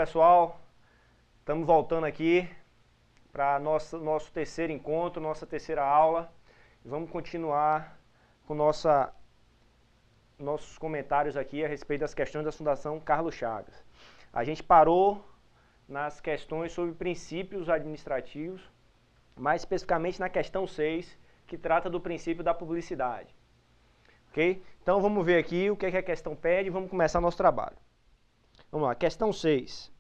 pessoal, estamos voltando aqui para nosso terceiro encontro, nossa terceira aula. Vamos continuar com nossos comentários aqui a respeito das questões da Fundação Carlos Chagas. A gente parou nas questões sobre princípios administrativos, mais especificamente na questão 6, que trata do princípio da publicidade. Ok? Então vamos ver aqui o que a questão pede e vamos começar nosso trabalho. Vamos lá, questão 6.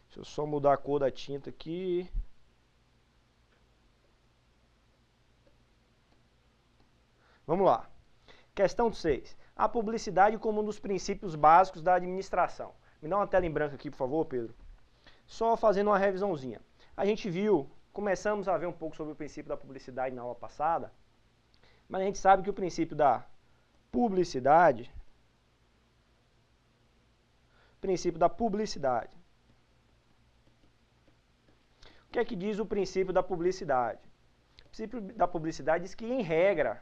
Deixa eu só mudar a cor da tinta aqui. Vamos lá. Questão 6. A publicidade como um dos princípios básicos da administração. Me dá uma tela em branco aqui, por favor, Pedro. Só fazendo uma revisãozinha. A gente viu, começamos a ver um pouco sobre o princípio da publicidade na aula passada, mas a gente sabe que o princípio da publicidade, o que é que diz o princípio da publicidade? O princípio da publicidade diz que, em regra,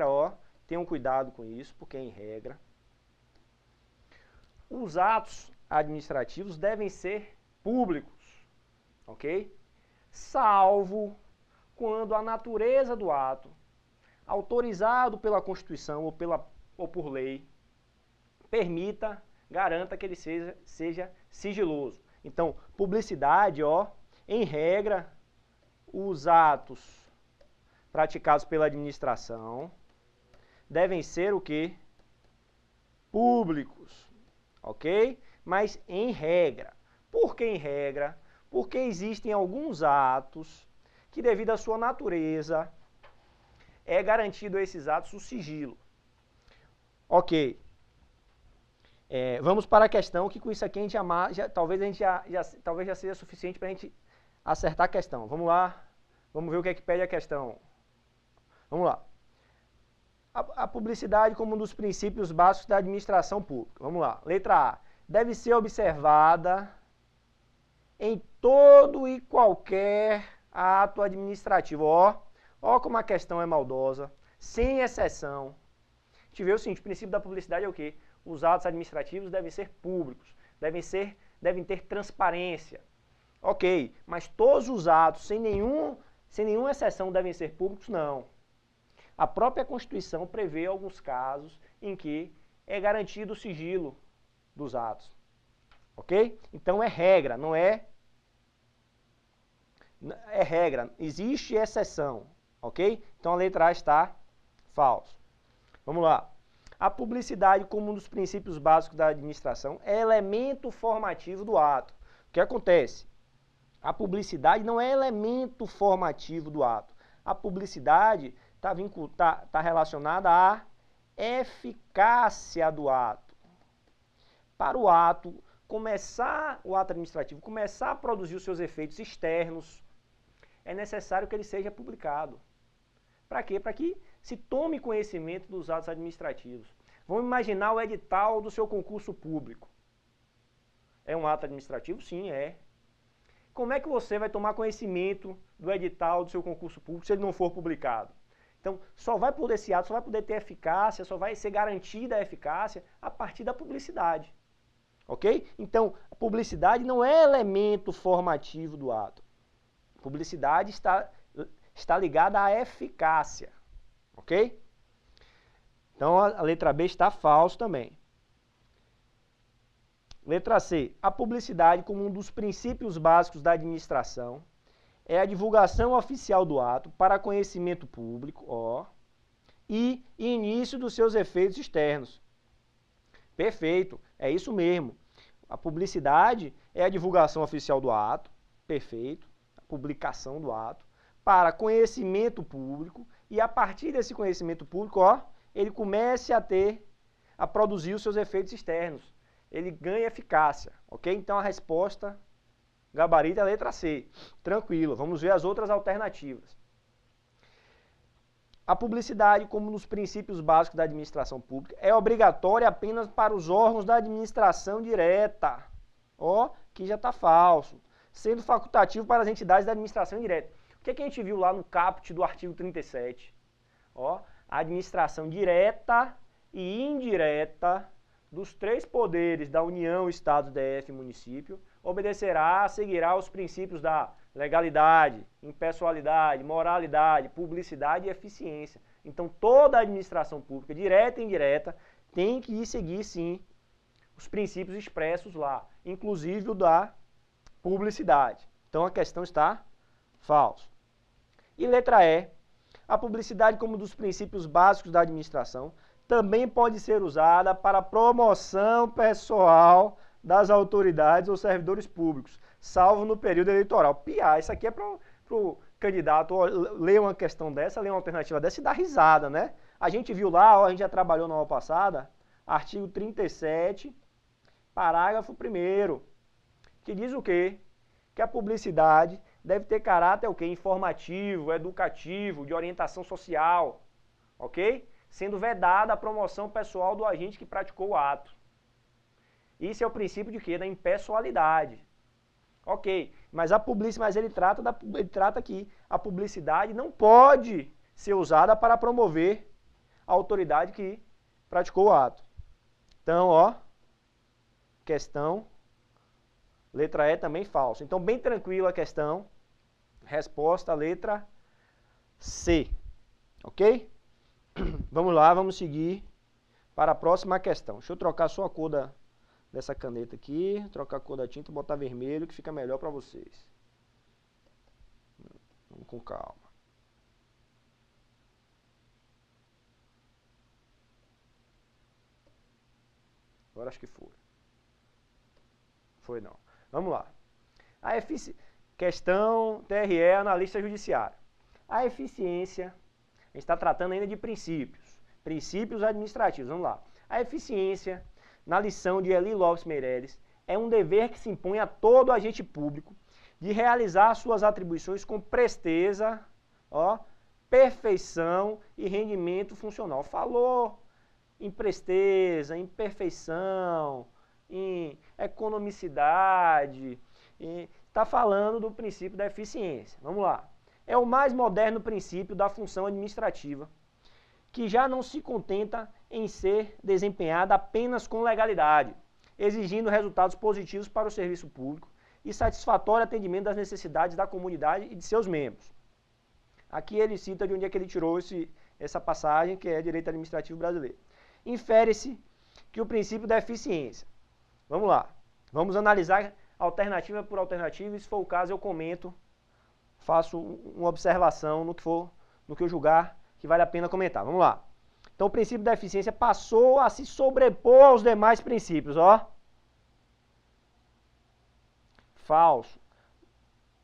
ó, tenham cuidado com isso, porque em regra, os atos administrativos devem ser públicos, ok? Salvo quando a natureza do ato, autorizado pela Constituição ou por lei, garanta que ele seja sigiloso. Então, publicidade, ó, em regra, os atos praticados pela administração devem ser o quê? Públicos, ok? Mas em regra. Por que em regra? Porque existem alguns atos que, devido à sua natureza, é garantido a esses atos o sigilo. Ok. Vamos para a questão, que com isso aqui a gente talvez já seja suficiente para a gente acertar a questão. Vamos lá, vamos ver o que é que pede a questão. Vamos lá. A publicidade como um dos princípios básicos da administração pública. Vamos lá. Letra A. Deve ser observada em todo e qualquer ato administrativo. Ó como a questão é maldosa, sem exceção. A gente vê o seguinte, o princípio da publicidade é o quê? Os atos administrativos devem ser públicos, devem ter transparência. Ok, mas todos os atos, sem nenhuma exceção, devem ser públicos? Não. A própria Constituição prevê alguns casos em que é garantido o sigilo dos atos. Ok? Então é regra, não é... É regra, existe exceção. Ok? Então a letra A está falso. Vamos lá. A publicidade como um dos princípios básicos da administração é elemento formativo do ato. O que acontece? A publicidade não é elemento formativo do ato. A publicidade está relacionada à eficácia do ato. Para o ato administrativo começar a produzir os seus efeitos externos, é necessário que ele seja publicado. Para quê? Para que se tome conhecimento dos atos administrativos. Vamos imaginar o edital do seu concurso público. É um ato administrativo? Sim, é. Como é que você vai tomar conhecimento do edital do seu concurso público se ele não for publicado? Então, esse ato só vai poder ter eficácia, só vai ser garantida a eficácia a partir da publicidade. Ok? Então, a publicidade não é elemento formativo do ato. A publicidade está ligada à eficácia. Ok? Então a letra B está falso também. Letra C. A publicidade como um dos princípios básicos da administração é a divulgação oficial do ato para conhecimento público, e início dos seus efeitos externos. Perfeito, é isso mesmo. A publicidade é a divulgação oficial do ato, perfeito, a publicação do ato, para conhecimento público, e a partir desse conhecimento público, ele comece a produzir os seus efeitos externos. Ele ganha eficácia, ok? Então a resposta gabarito é a letra C. Tranquilo, vamos ver as outras alternativas. A publicidade, como nos princípios básicos da administração pública, é obrigatória apenas para os órgãos da administração direta. Que já está falso. Sendo facultativo para as entidades da administração indireta. O que a gente viu lá no caput do artigo 37? A administração direta e indireta dos três poderes da União, Estado, DF e município, obedecerá, seguirá os princípios da legalidade, impessoalidade, moralidade, publicidade e eficiência. Então, toda a administração pública, direta e indireta, tem que seguir, sim, os princípios expressos lá, inclusive o da publicidade. Então, a questão está falso. E letra E, a publicidade como um dos princípios básicos da administração também pode ser usada para promoção pessoal das autoridades ou servidores públicos, salvo no período eleitoral. Piar, isso aqui é para o candidato ler uma questão dessa, ler uma alternativa dessa e dar risada, né? A gente viu lá, ó, a gente já trabalhou na aula passada, artigo 37, parágrafo 1º, que diz o quê? Que a publicidade deve ter caráter o quê? Informativo, educativo, de orientação social, ok? Sendo vedada a promoção pessoal do agente que praticou o ato. Isso é o princípio de quê? Da impessoalidade. Ok, mas ele trata aqui, a publicidade não pode ser usada para promover a autoridade que praticou o ato. Então, ó, questão, letra E também falso. Então, bem tranquila a questão, resposta, letra C, ok? Vamos lá, vamos seguir para a próxima questão. Deixa eu trocar só a cor dessa caneta aqui, trocar a cor da tinta, botar vermelho, que fica melhor para vocês. Vamos com calma. Agora acho que foi. Foi não. Vamos lá. Questão TRE, analista judiciário. A eficiência... A gente está tratando ainda de princípios. Princípios administrativos. Vamos lá. A eficiência, na lição de Eli Lopes Meireles, é um dever que se impõe a todo agente público de realizar suas atribuições com presteza, ó, perfeição e rendimento funcional. Falou em presteza, em perfeição, em economicidade. Está falando do princípio da eficiência. Vamos lá. É o mais moderno princípio da função administrativa, que já não se contenta em ser desempenhada apenas com legalidade, exigindo resultados positivos para o serviço público e satisfatório atendimento das necessidades da comunidade e de seus membros. Aqui ele cita de onde é que ele tirou essa passagem, que é Direito Administrativo Brasileiro. Infere-se que o princípio da eficiência. Vamos lá. Vamos analisar alternativa por alternativa e, se for o caso, eu comento, faço uma observação no que eu julgar que vale a pena comentar. Vamos lá. Então, o princípio da eficiência passou a se sobrepor aos demais princípios, ó. Falso.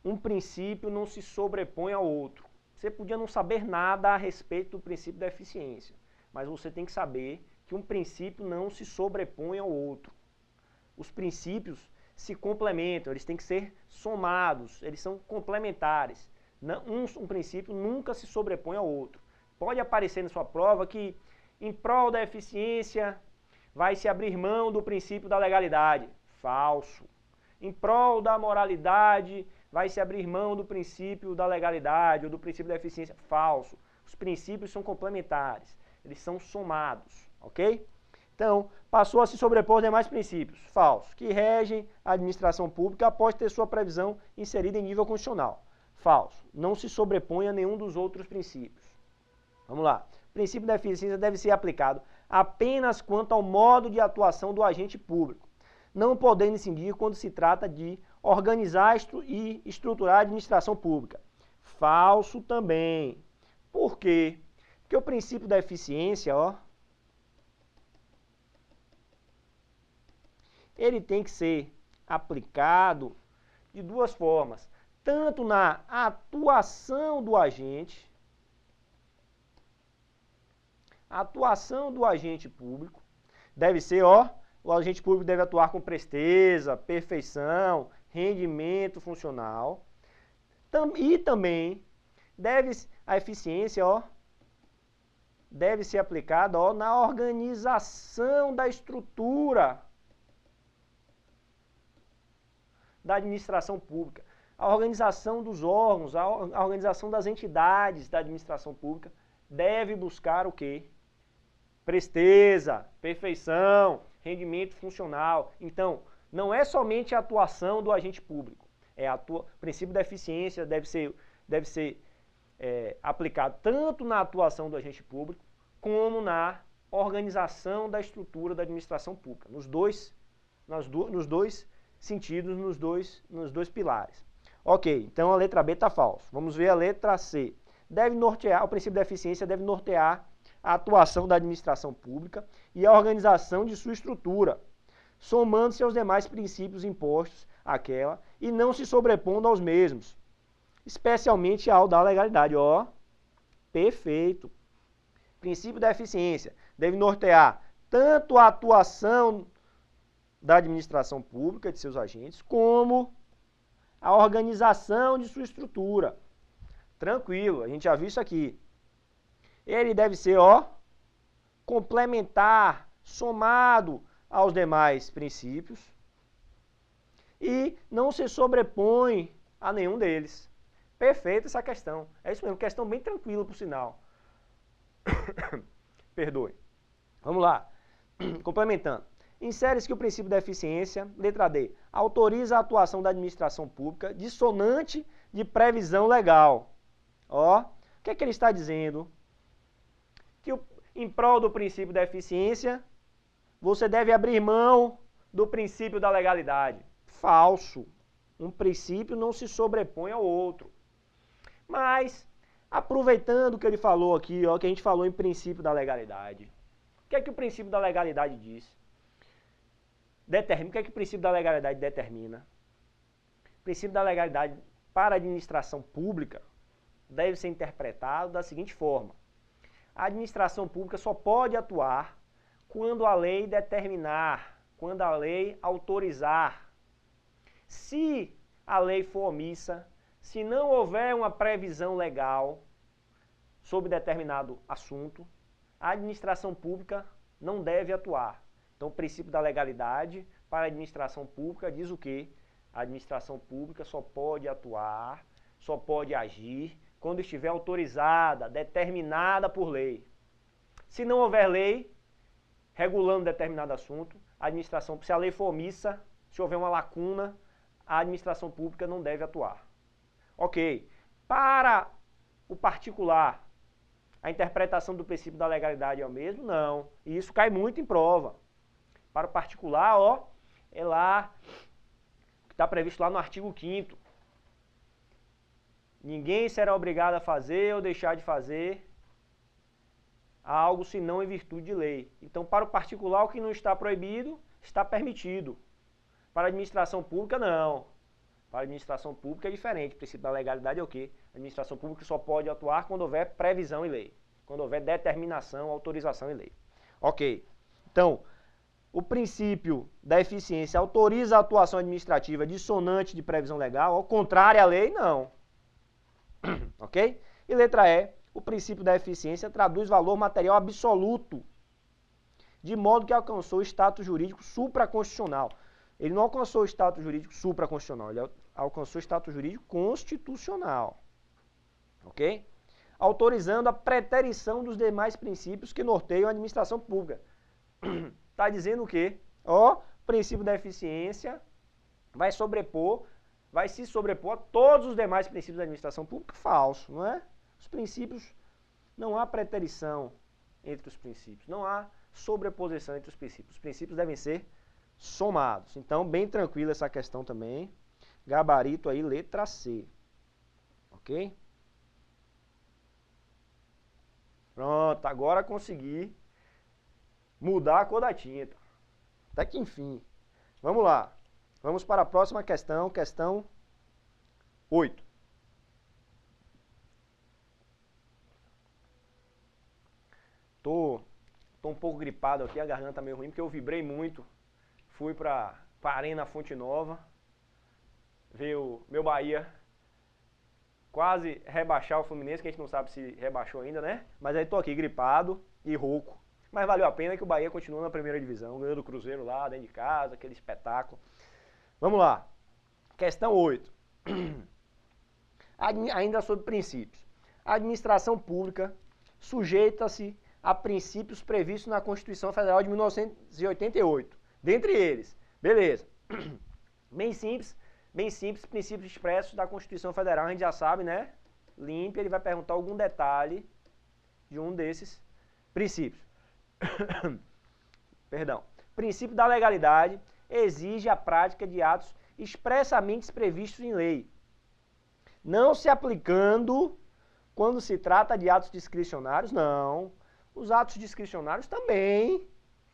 Um princípio não se sobrepõe ao outro. Você podia não saber nada a respeito do princípio da eficiência, mas você tem que saber que um princípio não se sobrepõe ao outro. Os princípios se complementam, eles têm que ser somados, eles são complementares. Um princípio nunca se sobrepõe ao outro. Pode aparecer na sua prova que, em prol da eficiência, vai se abrir mão do princípio da legalidade. Falso. Em prol da moralidade, vai se abrir mão do princípio da legalidade ou do princípio da eficiência. Falso. Os princípios são complementares, eles são somados, ok? Então, passou a se sobrepor aos demais princípios, falso, que regem a administração pública após ter sua previsão inserida em nível constitucional. Falso, não se sobrepõe a nenhum dos outros princípios. Vamos lá. O princípio da eficiência deve ser aplicado apenas quanto ao modo de atuação do agente público, não podendo incidir quando se trata de organizar e estruturar a administração pública. Falso também. Por quê? Porque o princípio da eficiência, ó, ele tem que ser aplicado de duas formas. Tanto na atuação do agente, a atuação do agente público deve ser, ó, o agente público deve atuar com presteza, perfeição, rendimento funcional. E também a eficiência, ó, deve ser aplicada, ó, na organização da estrutura da administração pública. A organização dos órgãos, a organização das entidades da administração pública deve buscar o quê? Presteza, perfeição, rendimento funcional. Então, não é somente a atuação do agente público. O princípio da eficiência deve ser aplicado tanto na atuação do agente público como na organização da estrutura da administração pública, nos dois sentidos, nos dois pilares. Ok, então a letra B está falso. Vamos ver a letra C. O princípio da eficiência deve nortear a atuação da administração pública e a organização de sua estrutura, somando-se aos demais princípios impostos àquela e não se sobrepondo aos mesmos, especialmente ao da legalidade. Ó, perfeito. Princípio da eficiência deve nortear tanto a atuação da administração pública, de seus agentes, como a organização de sua estrutura. Tranquilo, a gente já viu isso aqui. Ele deve ser, complementar, somado aos demais princípios e não se sobrepõe a nenhum deles. Perfeita essa questão. É isso mesmo, questão bem tranquila, por sinal. Perdoe. Vamos lá. Complementando. Insere-se que o princípio da eficiência, letra D, autoriza a atuação da administração pública dissonante de previsão legal. O que é que ele está dizendo? Que em prol do princípio da eficiência, você deve abrir mão do princípio da legalidade. Falso. Um princípio não se sobrepõe ao outro. Mas, aproveitando o que ele falou aqui, que a gente falou em princípio da legalidade. O que é que o princípio da legalidade diz? O que é que o princípio da legalidade determina? O princípio da legalidade para a administração pública deve ser interpretado da seguinte forma. A administração pública só pode atuar quando a lei determinar, quando a lei autorizar. Se a lei for omissa, se não houver uma previsão legal sobre determinado assunto, a administração pública não deve atuar. Então, o princípio da legalidade para a administração pública diz o quê? A administração pública só pode atuar, só pode agir quando estiver autorizada, determinada por lei. Se não houver lei regulando determinado assunto, se a lei for omissa, se houver uma lacuna, a administração pública não deve atuar. Ok. Para o particular, a interpretação do princípio da legalidade é o mesmo? Não. E isso cai muito em prova. Para o particular, é lá, que está previsto lá no artigo 5º. Ninguém será obrigado a fazer ou deixar de fazer algo senão em virtude de lei. Então, para o particular, o que não está proibido, está permitido. Para a administração pública, não. Para a administração pública é diferente. O princípio da legalidade é o quê? A administração pública só pode atuar quando houver previsão em lei. Quando houver determinação, autorização em lei. Ok. Então, o princípio da eficiência autoriza a atuação administrativa dissonante de previsão legal, ao contrário à lei, não. Ok? E letra E, o princípio da eficiência traduz valor material absoluto, de modo que alcançou o status jurídico supraconstitucional. Ele não alcançou o status jurídico supraconstitucional, ele alcançou o status jurídico constitucional. Ok? Autorizando a preterição dos demais princípios que norteiam a administração pública. Está dizendo o quê? O princípio da eficiência vai se sobrepor a todos os demais princípios da administração pública? Falso, não é? Os princípios, não há preterição entre os princípios, não há sobreposição entre os princípios. Os princípios devem ser somados. Então, bem tranquila essa questão também. Gabarito aí, letra C. Ok? Pronto, agora consegui mudar a cor da tinta. Até que enfim. Vamos lá. Vamos para a próxima questão, questão 8. Tô um pouco gripado aqui, a garganta tá meio ruim, porque eu vibrei muito. Fui para a Arena Fonte Nova, ver o meu Bahia quase rebaixar o Fluminense, que a gente não sabe se rebaixou ainda, né? Mas aí tô aqui gripado e rouco. Mas valeu a pena que o Bahia continua na primeira divisão, ganhando o Cruzeiro lá, dentro de casa, aquele espetáculo. Vamos lá. Questão 8. Ainda sobre princípios. A administração pública sujeita-se a princípios previstos na Constituição Federal de 1988. Dentre eles, beleza. Bem simples, princípios expressos da Constituição Federal, a gente já sabe, né? Limpe, ele vai perguntar algum detalhe de um desses princípios. Perdão. Princípio da legalidade exige a prática de atos expressamente previstos em lei, não se aplicando quando se trata de atos discricionários, não. Os atos discricionários também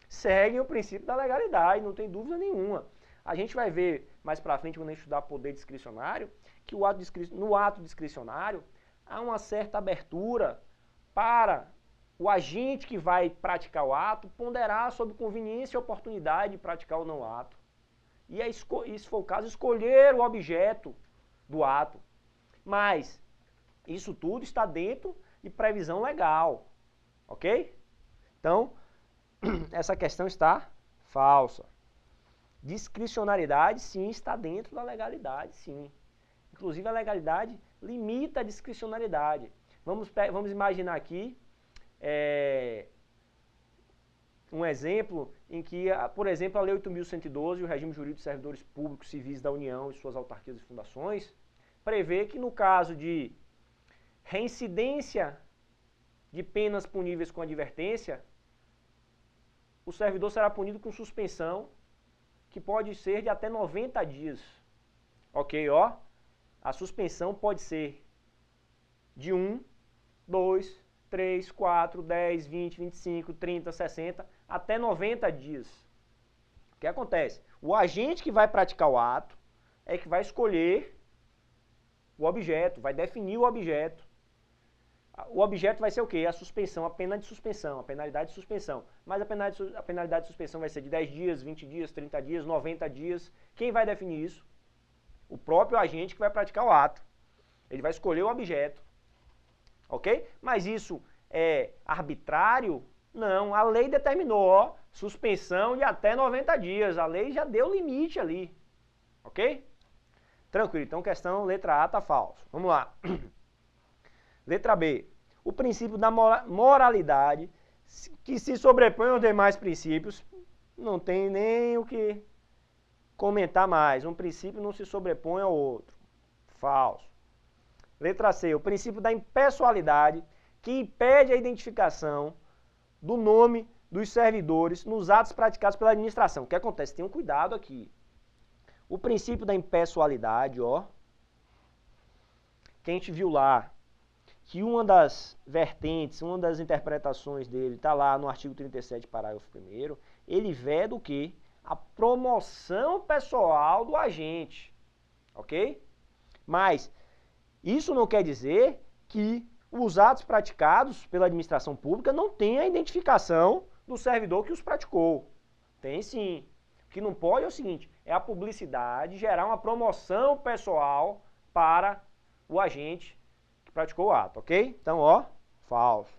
seguem o princípio da legalidade, não tem dúvida nenhuma. A gente vai ver mais pra frente, quando a gente estudar poder discricionário, que no ato discricionário há uma certa abertura para o agente que vai praticar o ato ponderar sobre conveniência e oportunidade de praticar ou não o ato. E, se for o caso, escolher o objeto do ato. Mas isso tudo está dentro de previsão legal, ok? Então, essa questão está falsa. Discricionariedade, sim, está dentro da legalidade, sim. Inclusive, a legalidade limita a discricionariedade. Vamos imaginar aqui um exemplo em que, por exemplo, a Lei 8.112, o Regime Jurídico de Servidores Públicos Civis da União e suas autarquias e fundações, prevê que no caso de reincidência de penas puníveis com advertência, o servidor será punido com suspensão, que pode ser de até 90 dias. Ok, ó? A suspensão pode ser de 1, 2, 3, 4, 10, 20, 25, 30, 60, até 90 dias. O que acontece? O agente que vai praticar o ato é que vai escolher o objeto, vai definir o objeto. O objeto vai ser o quê? A suspensão, a pena de suspensão, a penalidade de suspensão. Mas a penalidade de suspensão vai ser de 10 dias, 20 dias, 30 dias, 90 dias. Quem vai definir isso? O próprio agente que vai praticar o ato. Ele vai escolher o objeto. Ok? Mas isso é arbitrário? Não, a lei determinou, ó, suspensão de até 90 dias. A lei já deu limite ali. Ok? Tranquilo, então questão letra A tá falso. Vamos lá. Letra B. O princípio da moralidade, que se sobrepõe aos demais princípios, não tem nem o que comentar mais. Um princípio não se sobrepõe ao outro. Falso. Letra C. O princípio da impessoalidade, que impede a identificação do nome dos servidores nos atos praticados pela administração. O que acontece? Tenham cuidado aqui. O princípio da impessoalidade, ó, que a gente viu lá, que uma das vertentes, uma das interpretações dele está lá no artigo 37, parágrafo 1º, ele veda o quê? A promoção pessoal do agente, ok? Mas isso não quer dizer que os atos praticados pela administração pública não tenham a identificação do servidor que os praticou. Tem sim. O que não pode é o seguinte, é a publicidade gerar uma promoção pessoal para o agente que praticou o ato, ok? Então, ó, falso.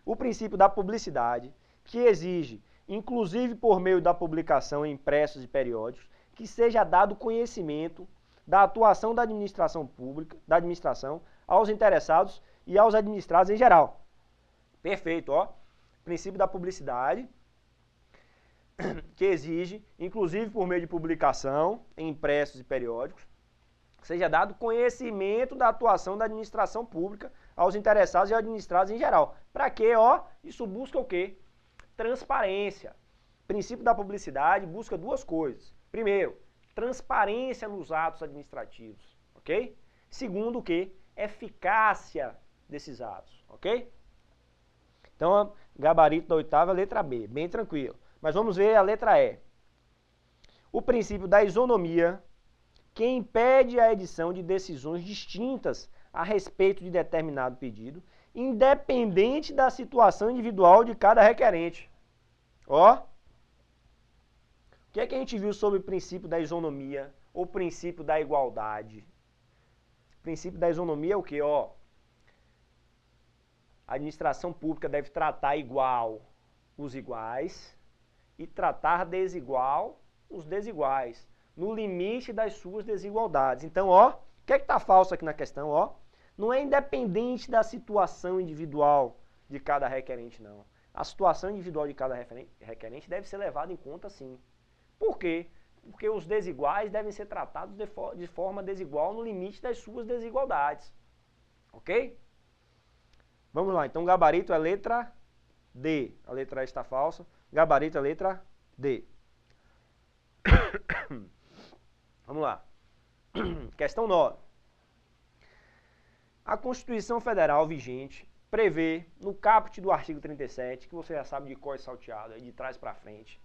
O princípio da publicidade, que exige, inclusive por meio da publicação em impressos e periódicos, que seja dado conhecimento da atuação da administração pública, da administração, aos interessados e aos administrados em geral. Perfeito, ó. Princípio da publicidade, que exige, inclusive por meio de publicação em impressos e periódicos, seja dado conhecimento da atuação da administração pública aos interessados e administrados em geral. Para quê, ó? Isso busca o quê? Transparência. Princípio da publicidade busca duas coisas. Primeiro, transparência nos atos administrativos, ok? Segundo, o quê? Eficácia desses atos, ok? Então, gabarito da oitava, letra B, bem tranquilo. Mas vamos ver a letra E. O princípio da isonomia, que impede a edição de decisões distintas a respeito de determinado pedido, independente da situação individual de cada requerente. Ó, o que é que a gente viu sobre o princípio da isonomia ou princípio da igualdade? O princípio da isonomia é o quê? Ó, a administração pública deve tratar igual os iguais e tratar desigual os desiguais, no limite das suas desigualdades. Então, ó, o que é que está falso aqui na questão? Ó, não é independente da situação individual de cada requerente, não. A situação individual de cada requerente deve ser levada em conta, sim. Por quê? Porque os desiguais devem ser tratados de forma desigual no limite das suas desigualdades. Ok? Vamos lá, então gabarito é letra D. A letra A está falsa. Gabarito é letra D. Vamos lá. Questão 9. A Constituição Federal vigente prevê, no caput do artigo 37, que você já sabe de cor salteado, de trás para frente,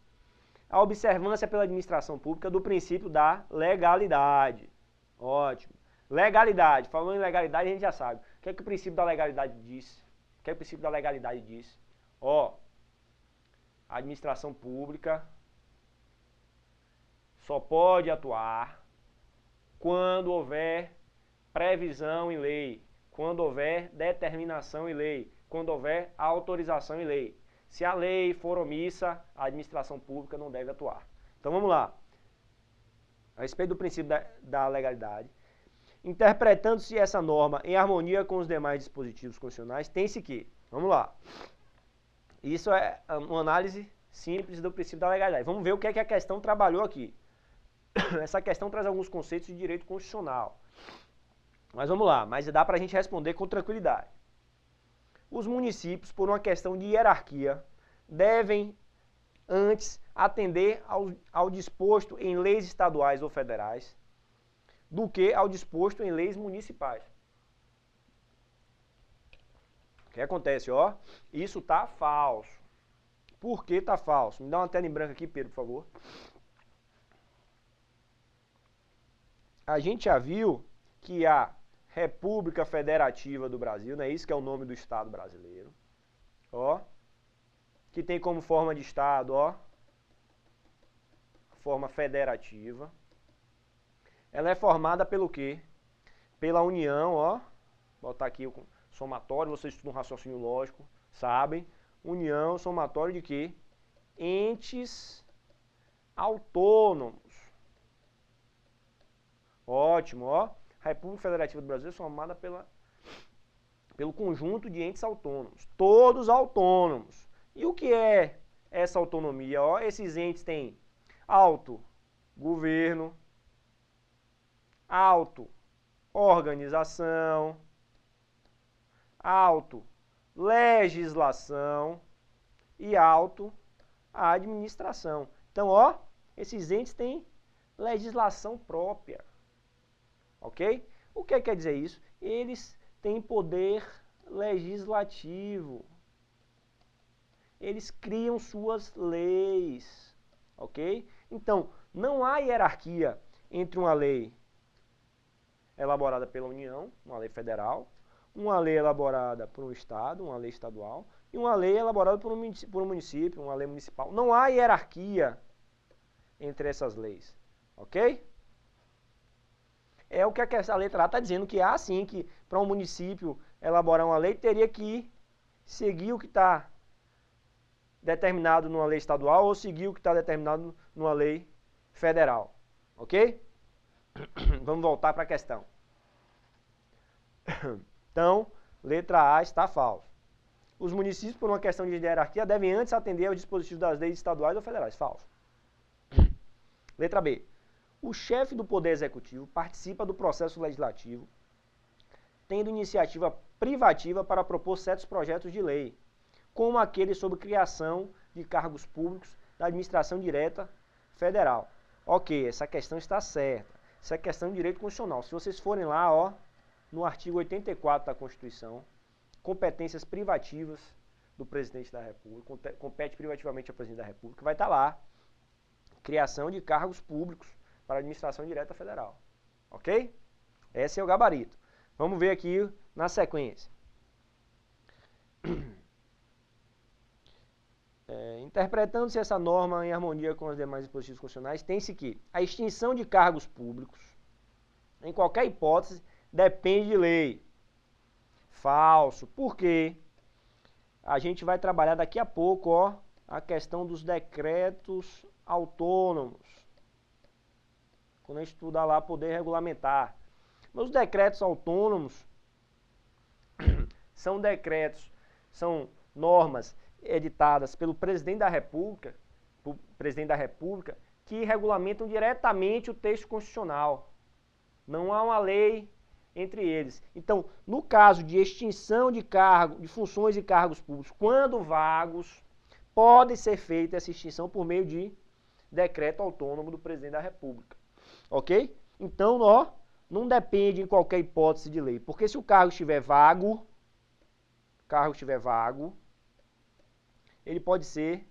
a observância pela administração pública do princípio da legalidade. Ótimo. Legalidade. Falando em legalidade, a gente já sabe. O que é que o princípio da legalidade diz? O que é que o princípio da legalidade diz? Ó, a administração pública só pode atuar quando houver previsão em lei, quando houver determinação em lei, quando houver autorização em lei. Se a lei for omissa, a administração pública não deve atuar. Então vamos lá. A respeito do princípio da legalidade, interpretando-se essa norma em harmonia com os demais dispositivos constitucionais, tem-se que, vamos lá, isso é uma análise simples do princípio da legalidade. Vamos ver o que é que a questão trabalhou aqui. Essa questão traz alguns conceitos de direito constitucional. Mas vamos lá, mas dá para a gente responder com tranquilidade. Os municípios, por uma questão de hierarquia, devem antes atender ao disposto em leis estaduais ou federais do que ao disposto em leis municipais. O que acontece, ó? Isso tá falso. Por que tá falso? Me dá uma tela em branco aqui, Pedro, por favor. A gente já viu que a República Federativa do Brasil, não é isso que é o nome do Estado brasileiro, ó, que tem como forma de Estado, ó, forma federativa. Ela é formada pelo quê? Pela união, ó, botar aqui o somatório, vocês estudam raciocínio lógico, sabem, união, somatório de quê? Entes autônomos. Ótimo, ó. A República Federativa do Brasil é formada pelo conjunto de entes autônomos, todos autônomos. E o que é essa autonomia? Ó, esses entes têm autogoverno, auto-organização, auto-legislação e auto-administração. Então, ó, esses entes têm legislação própria. Ok? O que quer dizer isso? Eles têm poder legislativo. Eles criam suas leis. Ok? Então, não há hierarquia entre uma lei elaborada pela União, uma lei federal, uma lei elaborada por um Estado, uma lei estadual, e uma lei elaborada por um município, uma lei municipal. Não há hierarquia entre essas leis. Ok? É o que a letra A está dizendo, que há sim, que para um município elaborar uma lei, teria que seguir o que está determinado numa lei estadual ou seguir o que está determinado numa lei federal. Ok? Vamos voltar para a questão. Então, letra A está falso. Os municípios, por uma questão de hierarquia, devem antes atender aos dispositivos das leis estaduais ou federais. Falso. Letra B. O chefe do Poder Executivo participa do processo legislativo, tendo iniciativa privativa para propor certos projetos de lei, como aquele sobre criação de cargos públicos da administração direta federal. Ok, essa questão está certa. Essa é questão de direito constitucional. Se vocês forem lá, ó, no artigo 84 da Constituição, competências privativas do Presidente da República, compete privativamente ao Presidente da República, vai estar lá, criação de cargos públicos para a administração direta federal. Ok? Esse é o gabarito. Vamos ver aqui na sequência. Interpretando-se essa norma em harmonia com os demais dispositivos constitucionais, tem-se que a extinção de cargos públicos, em qualquer hipótese, depende de lei. Falso. Por quê? A gente vai trabalhar daqui a pouco, ó, a questão dos decretos autônomos. Quando a gente estudar lá poder regulamentar. Mas os decretos autônomos são decretos, são normas editadas pelo presidente da República, que regulamentam diretamente o texto constitucional. Não há uma lei entre eles. Então, no caso de extinção de cargo, de funções e cargos públicos, quando vagos, pode ser feita essa extinção por meio de decreto autônomo do presidente da República. Ok? Então, ó, não depende em qualquer hipótese de lei. Porque se o cargo estiver vago, ele pode ser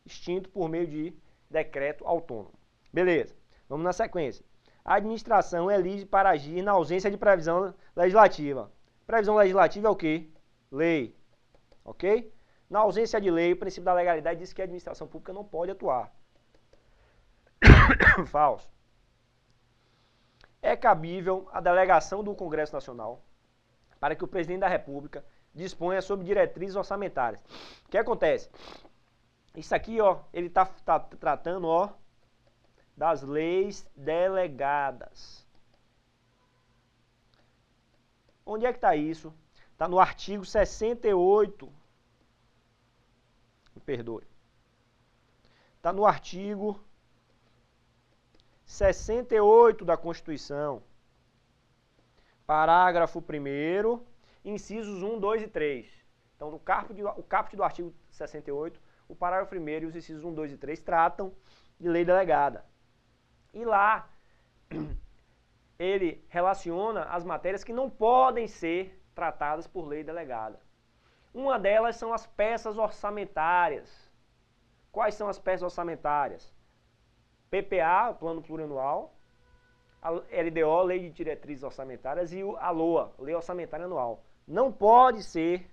extinto por meio de decreto autônomo. Beleza, vamos na sequência. A administração é livre para agir na ausência de previsão legislativa. Previsão legislativa é o quê? Lei. Ok? Na ausência de lei, o princípio da legalidade diz que a administração pública não pode atuar. Falso. É cabível a delegação do Congresso Nacional para que o presidente da República disponha sobre diretrizes orçamentárias. O que acontece? Isso aqui, ó, ele está tratando, ó, das leis delegadas. Onde é que está isso? Está no artigo 68. Me perdoe. Está no artigo 68 da Constituição. Parágrafo 1º, incisos 1, 2 e 3. Então, o caput do artigo 68, o parágrafo 1º e os incisos 1, 2 e 3 tratam de lei delegada. E lá, ele relaciona as matérias que não podem ser tratadas por lei delegada. Uma delas são as peças orçamentárias. Quais são as peças orçamentárias? PPA, Plano Plurianual, a LDO, Lei de Diretrizes Orçamentárias, e a LOA, Lei Orçamentária Anual. Não podem ser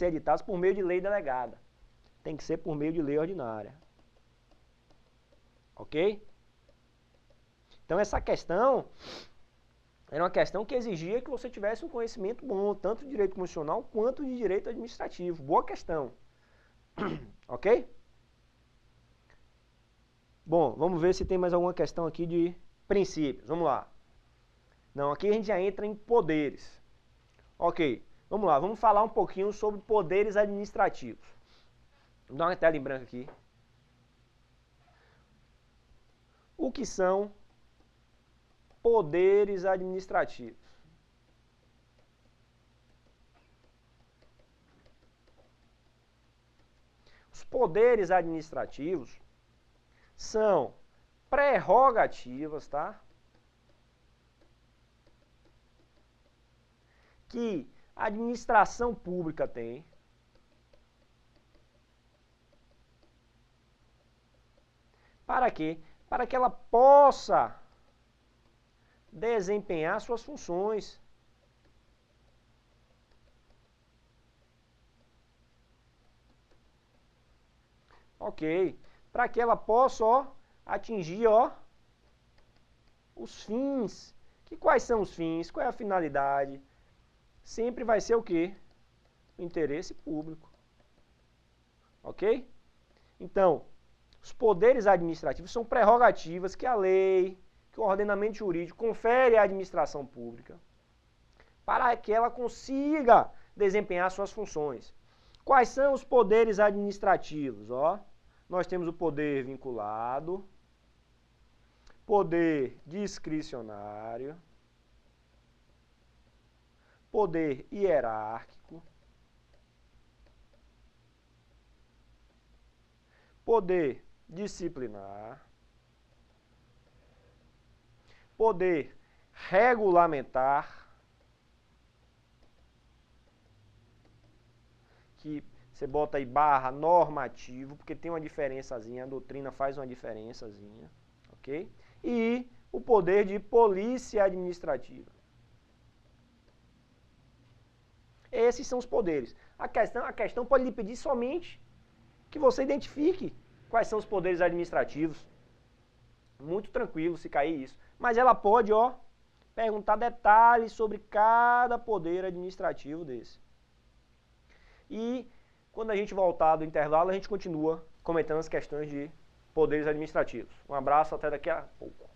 editados por meio de lei delegada. Tem que ser por meio de lei ordinária. Ok? Então essa questão era uma questão que exigia que você tivesse um conhecimento bom, tanto de direito constitucional quanto de direito administrativo. Boa questão. Ok? Bom, vamos ver se tem mais alguma questão aqui de princípios. Vamos lá. Não, aqui a gente já entra em poderes. Ok, vamos lá. Vamos falar um pouquinho sobre poderes administrativos. Vou dar uma tela em branco aqui. O que são poderes administrativos? Os poderes administrativos são prerrogativas, tá? Que a administração pública tem para quê? Para que ela possa desempenhar suas funções. Ok. Para que ela possa, ó, atingir, ó, os fins. Quais são os fins? Qual é a finalidade? Sempre vai ser o quê? O interesse público. Ok? Então, os poderes administrativos são prerrogativas que a lei, que o ordenamento jurídico confere à administração pública para que ela consiga desempenhar suas funções. Quais são os poderes administrativos? Ó, nós temos o poder vinculado, poder discricionário, poder hierárquico, poder disciplinar, poder regulamentar, que você bota aí barra normativo, porque tem uma diferençazinha, a doutrina faz uma diferençazinha, ok? E o poder de polícia administrativa. Esses são os poderes. A questão pode lhe pedir somente que você identifique quais são os poderes administrativos. Muito tranquilo se cair isso. Mas ela pode, ó, perguntar detalhes sobre cada poder administrativo desse. E quando a gente voltar do intervalo, a gente continua comentando as questões de poderes administrativos. Um abraço, até daqui a pouco.